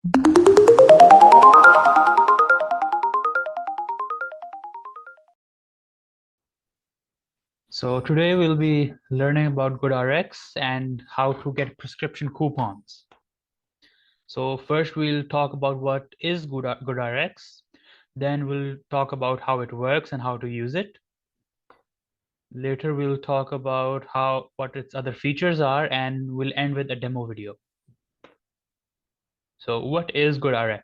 So today we'll be learning about GoodRx and how to get prescription coupons. So first we'll talk about what is GoodRx. Then we'll talk about how it works and how to use it. Later we'll talk about what its other features are, and we'll end with a demo video. So what is GoodRx?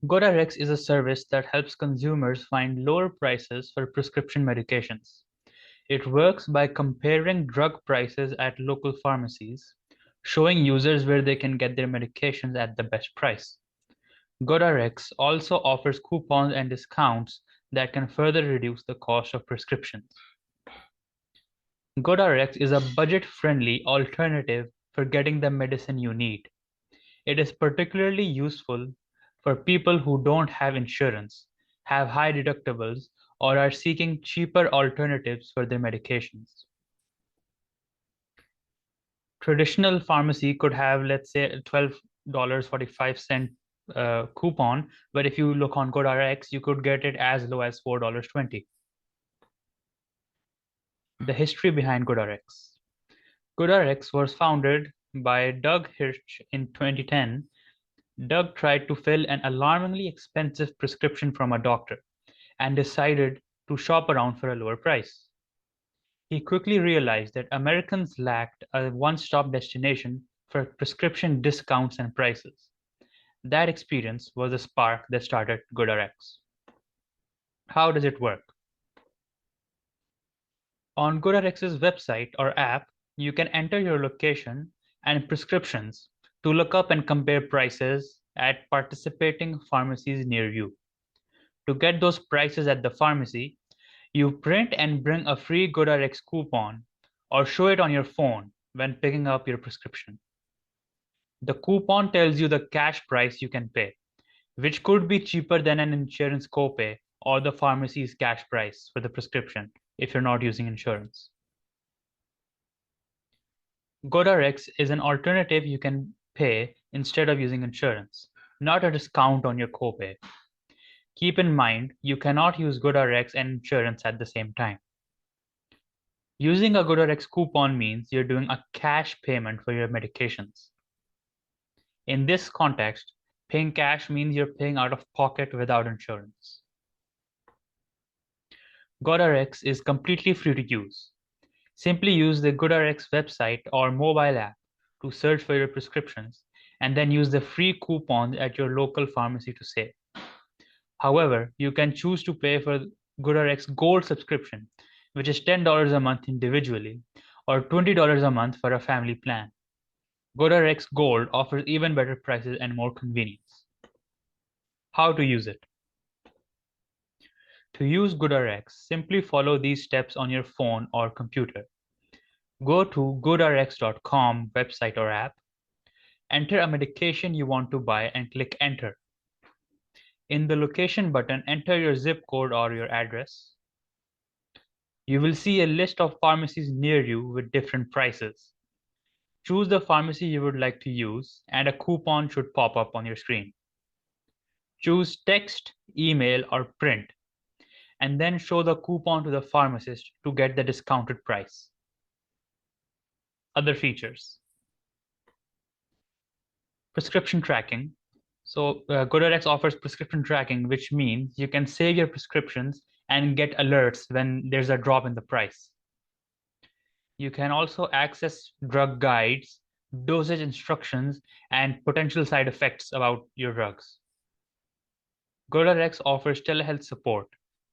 GoodRx is a service that helps consumers find lower prices for prescription medications. It works by comparing drug prices at local pharmacies, showing users where they can get their medications at the best price. GoodRx also offers coupons and discounts that can further reduce the cost of prescriptions. GoodRx is a budget-friendly alternative for getting the medicine you need. It is particularly useful for people who don't have insurance, have high deductibles, or are seeking cheaper alternatives for their medications. Traditional pharmacy could have, let's say, a $12.45 coupon, but if you look on GoodRx, you could get it as low as $4.20. The history behind GoodRx. GoodRx was founded by Doug Hirsch in 2010. Doug tried to fill an alarmingly expensive prescription from a doctor and decided to shop around for a lower price. He quickly realized that Americans lacked a one-stop destination for prescription discounts and prices. That experience was the spark that started GoodRx. How does it work? On GoodRx's website or app, you can enter your location and prescriptions to look up and compare prices at participating pharmacies near you. To get those prices at the pharmacy, you print and bring a free GoodRx coupon or show it on your phone when picking up your prescription. The coupon tells you the cash price you can pay, which could be cheaper than an insurance copay or the pharmacy's cash price for the prescription if you're not using insurance. GoodRx is an alternative you can pay instead of using insurance, not a discount on your copay. Keep in mind, you cannot use GoodRx and insurance at the same time. Using a GoodRx coupon means you're doing a cash payment for your medications. In this context, paying cash means you're paying out of pocket without insurance. GoodRx is completely free to use. Simply use the GoodRx website or mobile app to search for your prescriptions and then use the free coupons at your local pharmacy to save. However, you can choose to pay for GoodRx Gold subscription, which is $10 a month individually, or $20 a month for a family plan. GoodRx Gold offers even better prices and more convenience. How to use it? To use GoodRx, simply follow these steps on your phone or computer. Go to goodrx.com website or app, enter a medication you want to buy and click enter. In the location button, enter your zip code or your address. You will see a list of pharmacies near you with different prices. Choose the pharmacy you would like to use and a coupon should pop up on your screen. Choose text, email, or print, and then show the coupon to the pharmacist to get the discounted price. Other features. Prescription tracking. So GoodRx offers prescription tracking, which means you can save your prescriptions and get alerts when there's a drop in the price. You can also access drug guides, dosage instructions, and potential side effects about your drugs. GoodRx offers telehealth support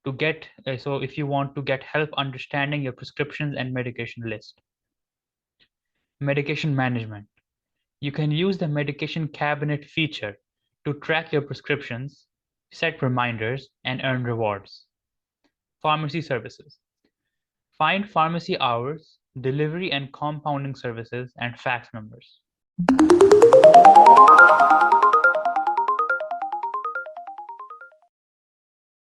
to get so if you want to get help understanding your prescriptions and medication list. Medication management. You can use the medication cabinet feature to track your prescriptions, set reminders, and earn rewards. Pharmacy services. Find pharmacy hours, delivery and compounding services, and fax numbers.